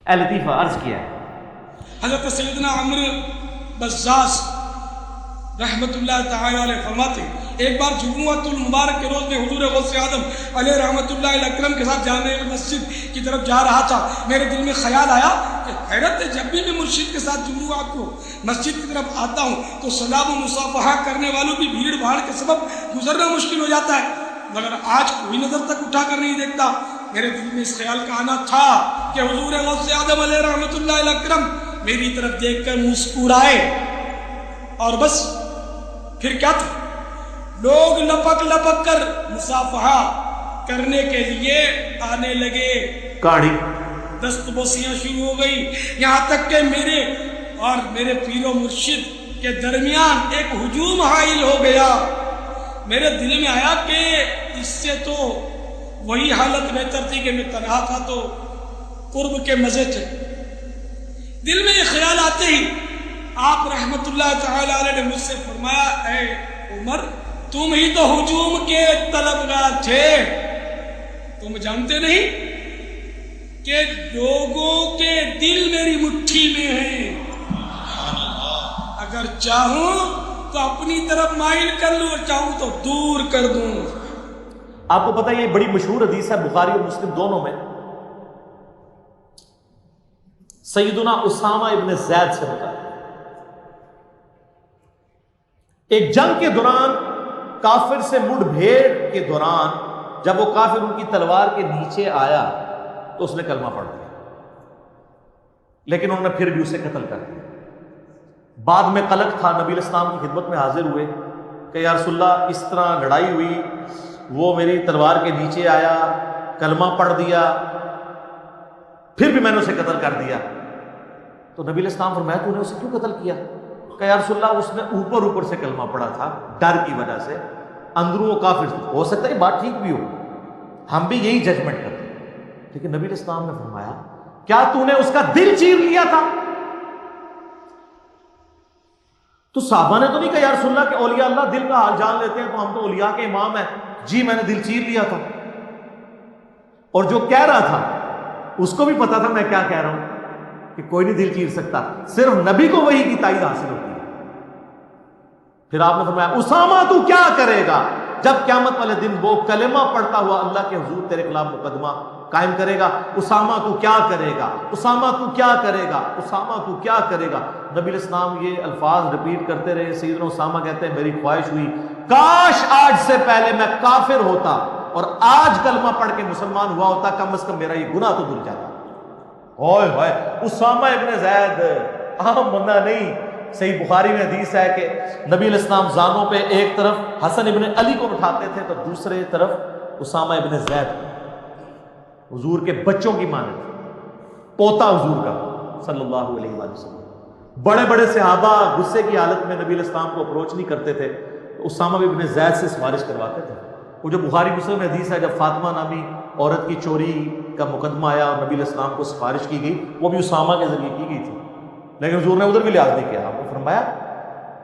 اے لطیفہ عرض کیا ہے حضرت سیدنا عمرو بزاز رحمت اللہ تعالی علیہ فرماتے ہیں ایک بار جمعۃ المبارک کے روز میں حضور غوث اعظم علیہ رحمت اللہ اکرم کے ساتھ جامع مسجد کی طرف جا رہا تھا. میرے دل میں خیال آیا کہ حیرت ہے، جب بھی میں مرشد کے ساتھ جمعرات کو مسجد کی طرف آتا ہوں تو سلام و مصافحہ کرنے والوں کی بھیڑ بھاڑ کے سبب گزرنا مشکل ہو جاتا ہے، مگر آج کوئی نظر تک اٹھا کر نہیں دیکھتا. میرے دل میں اس خیال کا آنا تھا کہ حضور غوث اعظم علیہ رحمت اللہ اکرم میری طرف دیکھ کر مسکرائے اور بس. پھر کیا تھا، لوگ لپک لپک کر مصافحہ کرنے کے لیے آنے لگے، کاڑی دست بوسیاں شروع ہو گئی، یہاں تک کہ میرے اور میرے پیر و مرشد کے درمیان ایک ہجوم حائل ہو گیا. میرے دل میں آیا کہ اس سے تو وہی حالت بہتر تھی کہ میں تنہا تھا تو قرب کے مزے تھے. دل میں یہ خیال آتے ہی آپ رحمت اللہ تعالی علیہ نے مجھ سے فرمایا، اے عمر تم ہی تو ہجوم کے طلبگار تھے، تم جانتے نہیں کہ لوگوں کے دل میری مٹھی میں ہیں، اگر چاہوں تو اپنی طرف مائل کر لوں اور چاہوں تو دور کر دوں. آپ کو پتہ ہے یہ بڑی مشہور حدیث ہے بخاری اور مسلم دونوں میں، سیدنا اسامہ ابن زید سے بتا. ایک جنگ کے دوران کافر سے مڑ بھیڑ کے دوران جب وہ کافر ان کی تلوار کے نیچے آیا تو اس نے کلمہ پڑھ دیا، لیکن انہوں نے پھر بھی اسے قتل کر دیا. بعد میں قلق تھا، نبی علیہ السلام کی خدمت میں حاضر ہوئے کہ یا رسول اللہ اس طرح لڑائی ہوئی، وہ میری تلوار کے نیچے آیا، کلمہ پڑھ دیا، پھر بھی میں نے اسے قتل کر دیا. تو نبی علیہ السلام فرمایا تو نے اسے کیوں قتل کیا؟ کہ یا رسول اللہ اس نے اوپر سے کلمہ پڑھا تھا ڈر کی وجہ سے، اندروں وہ کافر تھا. ہو سکتا ہے یہ بات ٹھیک بھی ہو، ہم بھی یہی ججمنٹ کرتے ہیں، لیکن نبی علیہ السلام نے فرمایا کیا تو نے اس کا دل چیر لیا تھا؟ تو صحابہ نے تو نہیں کہا یا رسول اللہ کہ اولیاء اللہ دل کا حال جان لیتے ہیں تو ہم تو اولیاء کے امام ہیں. جی میں نے دل چیر لیا تھا. اور جو کہہ رہا تھا اس کو بھی پتا تھا میں کیا کہہ رہا ہوں، کہ کوئی نہیں دل چیر سکتا، صرف نبی کو وحی کی تائید حاصل ہوتی ہے. پھر آپ نے فرمایا اسامہ تو کیا کرے گا جب قیامت والے دن وہ کلمہ پڑھتا ہوا اللہ کے حضور تیرے خلاف مقدمہ قائم کرے گا؟ اسامہ تو کیا کرے گا، اسامہ تو کیا کرے گا، اسامہ تو کیا کرے گا. نبی علیہ السلام یہ الفاظ ریپیٹ کرتے رہے. سیدنا اسامہ کہتے ہیں میری خواہش ہوئی کاش آج سے پہلے میں کافر ہوتا اور آج کلمہ پڑھ کے مسلمان ہوا ہوتا، کم از کم میرا یہ گناہ تو دھل جاتا. اوئے ہوئے اسامہ ابن زید عام بندہ نہیں. صحیح بخاری میں حدیث ہے کہ نبی علیہ السلام زانوں پہ ایک طرف حسن ابن علی کو بٹھاتے تھے تو دوسرے طرف اسامہ ابن زید، حضور کے بچوں کی مانند پوتا حضور کا صلی اللہ علیہ وآلہ وسلم. بڑے بڑے صحابہ غصے کی حالت میں نبی علیہ السلام کو اپروچ نہیں کرتے تھے، تو اسامہ ابن زید سے سفارش کرواتے تھے. وہ جو بخاری مسلم میں حدیث ہے جب فاطمہ نامی عورت کی چوری کا مقدمہ آیا اور نبی علیہ السلام کو سفارش کی گئی، وہ بھی اسامہ کے ذریعے کی گئی تھی، لیکن حضور نے ادھر بھی لحاظ نہیں کیا. آپ نے فرمایا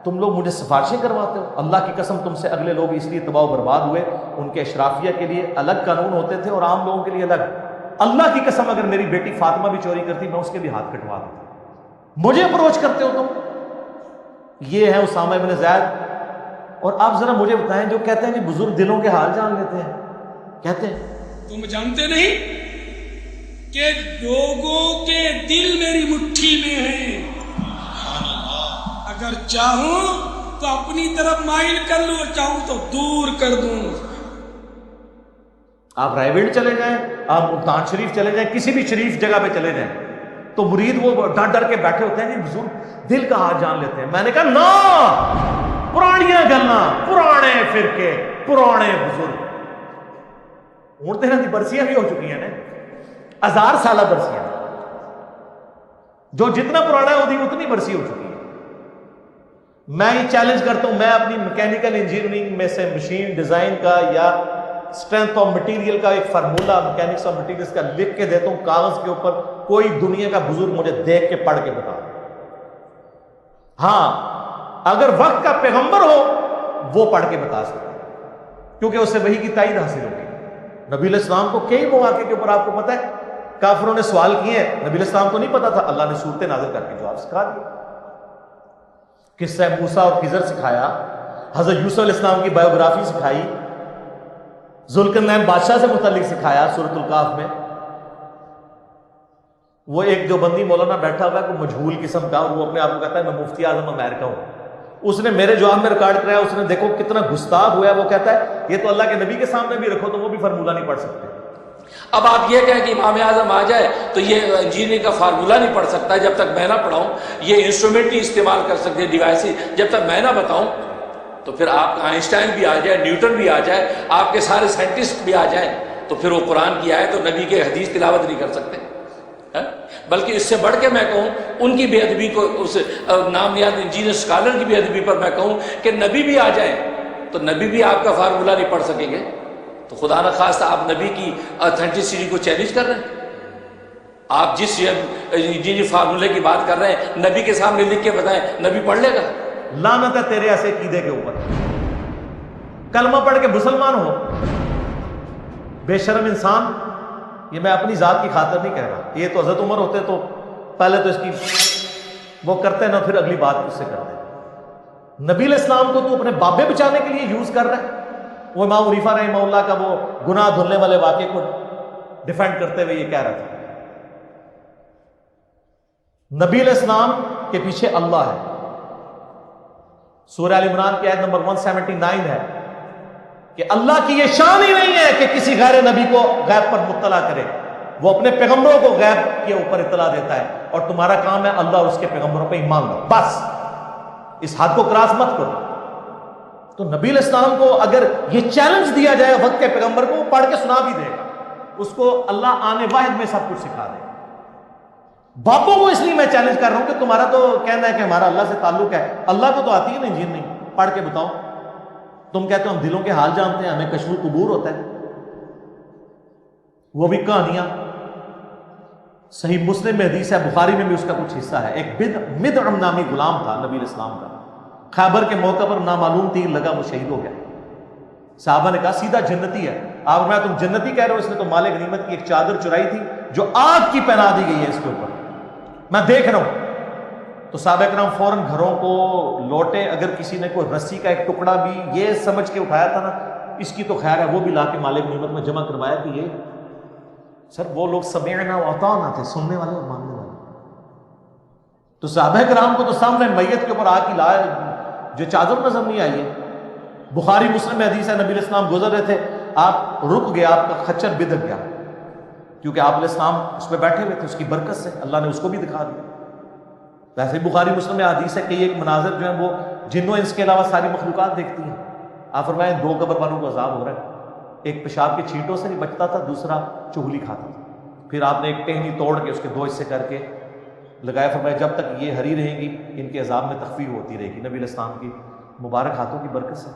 تم لوگ مجھے سفارشیں کرواتے ہو، اللہ کی قسم تم سے اگلے لوگ اس لیے تباہ و برباد ہوئے، ان کے اشرافیہ کے لیے الگ قانون ہوتے تھے اور عام لوگوں کے لیے الگ. اللہ کی قسم اگر میری بیٹی فاطمہ بھی چوری کرتی میں اس کے بھی ہاتھ کٹوا دیتا، مجھے اپروچ کرتے ہو تم. یہ ہے اسامہ ابن زید. اور آپ ذرا مجھے بتائیں جو کہتے ہیں کہ بزرگ دلوں کے حال جان لیتے ہیں، کہتے ہیں تم جانتے نہیں کہ لوگوں کے دل میری مٹھی میں ہیں، اگر چاہوں تو اپنی طرف مائل کر لوں اور چاہوں تو دور کر دوں. آپ رائے گڑھ چلے جائیں، آپ ملتان شریف چلے جائیں، کسی بھی شریف جگہ پہ چلے جائیں تو مرید وہ ڈر ڈر کے بیٹھے ہوتے ہیں کہ بزرگ دل کا حال جان لیتے ہیں. میں نے کہا نا، پرانیاں گلاں، پرانے فرقے، پرانے بزرگ. ہوں تو انہاں دی برسیاں بھی ہو چکی ہیں نا، 1000 سالہ برسیاں، جو جتنا پرانا ہے وہ اتنی برسی ہو چکی ہے. میں یہ چیلنج کرتا ہوں، میں اپنی میکینیکل انجینئرنگ میں سے مشین ڈیزائن کا یا اسٹرینتھ آف مٹیریل کا ایک فارمولا میکینکس آف مٹیریلز کا لکھ کے دیتا ہوں کاغذ کے اوپر، کوئی دنیا کا بزرگ مجھے دیکھ کے پڑھ کے بتا. ہاں اگر وقت کا پیغمبر ہو وہ پڑھ کے بتا سکتا کیونکہ اسے وحی کی تائید حاصل ہوگی. نبی علیہ السلام کو کئی مواقع کے اوپر آپ کو پتہ ہے کافروں نے سوال کیے ہیں، نبی علیہ السلام کو نہیں پتا تھا، اللہ نے صورتیں نازل کر کے جواب سکھا دیا. قصہ موسیٰ اور خضر سکھایا، حضرت یوسف علیہ السلام کی بایوگرافی سکھائی، ذوالقرنین بادشاہ سے متعلق سکھایا سورۃ الکہف میں. وہ ایک جو بندی مولانا بیٹھا ہوا ہے کوئی مجہول قسم کا، اور وہ اپنے آپ کو کہتا ہے میں مفتی اعظم امریکہ ہوں، اس نے میرے جواب میں ریکارڈ کرایا، اس نے دیکھو کتنا گستاخ ہوا ہے، وہ کہتا ہے یہ تو اللہ کے نبی کے سامنے بھی رکھو تو وہ بھی فارمولہ نہیں پڑھ سکتے. اب آپ یہ کہیں کہ امام اعظم آ جائے تو یہ انجینئرنگ کا فارمولہ نہیں پڑھ سکتا جب تک میں نہ پڑھاؤں، یہ انسٹرومنٹ نہیں استعمال کر سکتے، ڈیوائس جب تک میں نہ بتاؤں. تو پھر آپ آئنسٹائن بھی آ جائے، نیوٹن بھی آ جائے، آپ کے سارے سائنٹسٹ بھی آ جائیں، تو پھر وہ قرآن کی آیت اور نبی کے حدیث تلاوت نہیں کر سکتے. بلکہ اس سے بڑھ کے میں کہوں ان کی بے ادبی کو، اس نام یاد انجینئر اسکالر کی بے ادبی پر میں کہوں کہ نبی بھی آ جائیں تو نبی بھی آپ کا فارمولہ نہیں پڑھ سکیں گے. تو خدا نخواستہ آپ نبی کی اتھینٹسٹی کو چیلنج کر رہے ہیں. آپ جس انجینئر فارمولے کی بات کر رہے ہیں نبی کے سامنے لکھ کے بتائیں، نبی پڑھ لے گا؟ لعنت ہے تیرے ایسے عقیدے کے اوپر. کلمہ پڑھ کے مسلمان ہو، بے شرم انسان. یہ میں اپنی ذات کی خاطر نہیں کہہ رہا، یہ تو حضرت عمر ہوتے تو پہلے تو اس کی وہ کرتے نہ، پھر اگلی بات اس سے کرتے. نبی علیہ السلام کو تو اپنے بابے بچانے کے لیے یوز کر رہا ہے. وہ امام حنیفہ رحمہ اللہ کا وہ گناہ دھلنے والے واقعے کو ڈیفینڈ کرتے ہوئے یہ کہہ رہا تھا نبی علیہ السلام کے پیچھے اللہ ہے. سورہ ال عمران کی آیت نمبر 179 ہے کہ اللہ کی یہ شان ہی نہیں ہے کہ کسی غیر نبی کو غیب پر مطلع کرے، وہ اپنے پیغمبروں کو غیب کے اوپر اطلاع دیتا ہے، اور تمہارا کام ہے اللہ اور اس کے پیغمبروں پہ ایمان لاؤ. بس اس حد کو کراس مت کرو. تو نبی علیہ السلام کو اگر یہ چیلنج دیا جائے وقت کے پیغمبر کو، وہ پڑھ کے سنا بھی دے گا، اس کو اللہ آنے واحد میں سب کچھ سکھا دے گا. باپوں کو اس لیے میں چیلنج کر رہا ہوں کہ تمہارا تو کہنا ہے کہ ہمارا اللہ سے تعلق ہے، اللہ کو تو آتی ہے نا انجینئرنگ، پڑھ کے بتاؤ. تم کہتے ہو ہم دلوں کے حال جانتے ہیں، ہمیں کشف القبور ہوتا ہے، وہ بھی کہانیاں. صحیح مسلم میں حدیث ہے، بخاری میں بھی اس کا کچھ حصہ ہے. ایک مدعم نامی غلام تھا نبی علیہ السلام کا، خیبر کے موقع پر نامعلوم تیر لگا، وہ شہید ہو گیا. صحابہ نے کہا سیدھا جنتی ہے. آپ میں تم جنتی کہہ رہے ہو، اس نے تو مال غنیمت کی ایک چادر چرائی تھی جو آگ کی پہنا دی گئی ہے اس کے اوپر، میں دیکھ رہا ہوں. تو صحابہ کرام فوراً گھروں کو لوٹے. اگر کسی نے کوئی رسی کا ایک ٹکڑا بھی یہ سمجھ کے اٹھایا تھا نا اس کی تو خیر ہے، وہ بھی لا کے مال غنیمت میں جمع کروایا کہ یہ سر وہ لوگ سمعنا و اطعنا تھے، سننے والے اور ماننے والے. تو صحابہ کرام کو تو سامنے میت کے اوپر آگ کی لائے جو چادر نظر نہیں آئی ہے. بخاری مسلم میں حدیث ہے، نبی علیہ السلام گزر رہے تھے، آپ رک گیا، آپ کا خچر بدک گیا، کیونکہ آپ علیہ السلام اس پہ بیٹھے ہوئے تھے، اس کی برکت سے اللہ نے اس کو بھی دکھا دیا. ویسے بخاری مسلم میں حدیث ہے کہ یہ ایک مناظر جو ہے وہ جنوں انس کے علاوہ ساری مخلوقات دیکھتی ہیں. آپ فرمائیں دو قبر والوں کو عذاب ہو رہا ہے، ایک پیشاب کے چھینٹوں سے نہیں بچتا تھا، دوسرا چغلی کھاتا تھا. پھر آپ نے ایک ٹہنی توڑ کے اس کے دو حصے کر کے لگایا، فرمایا جب تک یہ ہری رہیں گی ان کے عذاب میں تخفیف ہوتی رہے گی نبی علیہ السلام کی مبارک ہاتھوں کی برکت سے.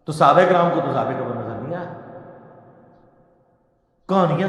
تو صحابہ کرام کو تو عذاب قبر نظر نہیں آیا. کہانیاں